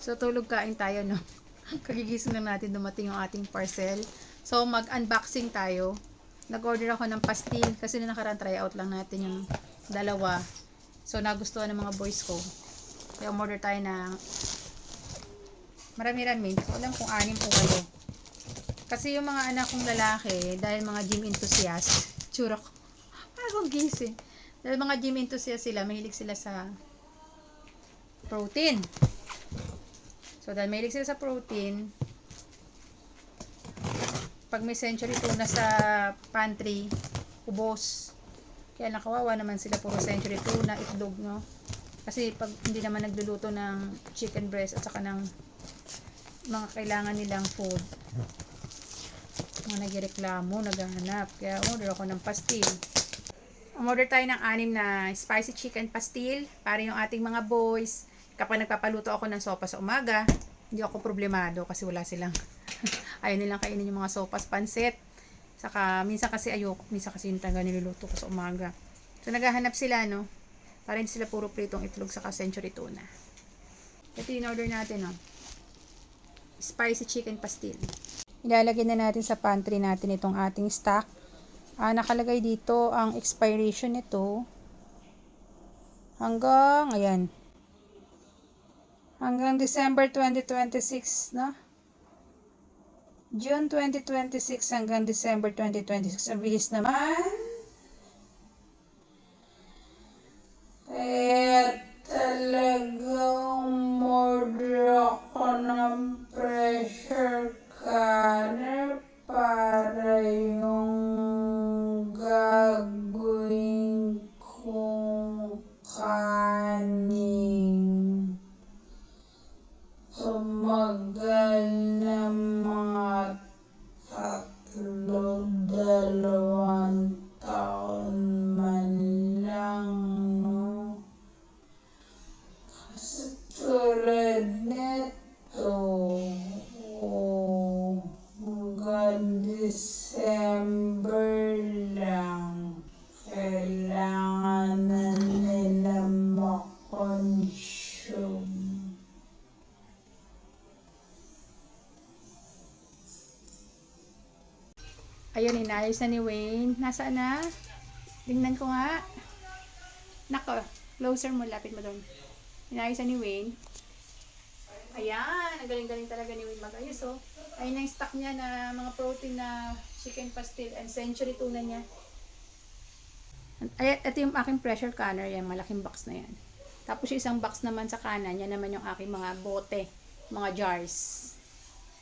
So, tulog kain tayo, no? Kagigising lang natin dumating yung ating parcel. So, mag-unboxing tayo. Nag-order ako ng pastil kasi na nakaraan try out lang natin yung dalawa. So, nagustuhan ng mga boys ko. Kaya umorder tayo ng marami-rami. So, alam kung 6 o 8. Kasi yung mga anak kong lalaki, dahil mga gym enthusiast, churok, bagong gising. Dahil mga gym enthusiast sila, mahilig sila sa protein. So, dahil mahilig sila sa protein, pag may century tuna sa pantry, ubos. Kaya nakawawa naman sila, puro century tuna, itlog, no? Kasi pag hindi naman nagluluto ng chicken breast at saka ng mga kailangan nilang food, mga nagreklamo, naghahanap. Kaya order ako ng pastil. Umorder tayo ng 6 na spicy chicken pastil para yung ating mga boys. Kapag nagpapaluto ako ng sopa sa umaga, hindi ako problemado kasi wala silang ayaw nilang kainin yung mga sopas, pansit. Saka minsan kasi yung taga niluluto ko sa umaga. So naghahanap sila, no? Para hindi sila puro pritong itlog saka century tuna. Ito yung order natin, no? Spicy chicken pastil. Ilalagay na natin sa pantry natin itong ating stock. Nakalagay dito ang expiration nito hanggang December 2026, no? June 2026 hanggang December 2026. Ang bilis naman. Kaya talagang order ako ng pressure cooker para yung gagawin kong kanin. Tumagal na mga 2 taon man lang, no? Kasi tulad neto, hanggang December lang, kailangan na nila makonsume. Ayun, inayos na ni Wayne. Nasaan na? Tingnan ko nga. Nako, closer mo, lapit mo doon. Inayos na ni Wayne. Ayan, ang galing-galing talaga ni Wayne mag-ayos, oh. Ayun na yung stock niya na mga protein na chicken pastil and century tuna niya. Ay, ito yung aking pressure canner, yan, malaking box na yan. Tapos yung isang box naman sa kanan, yan naman yung aking mga bote, mga jars.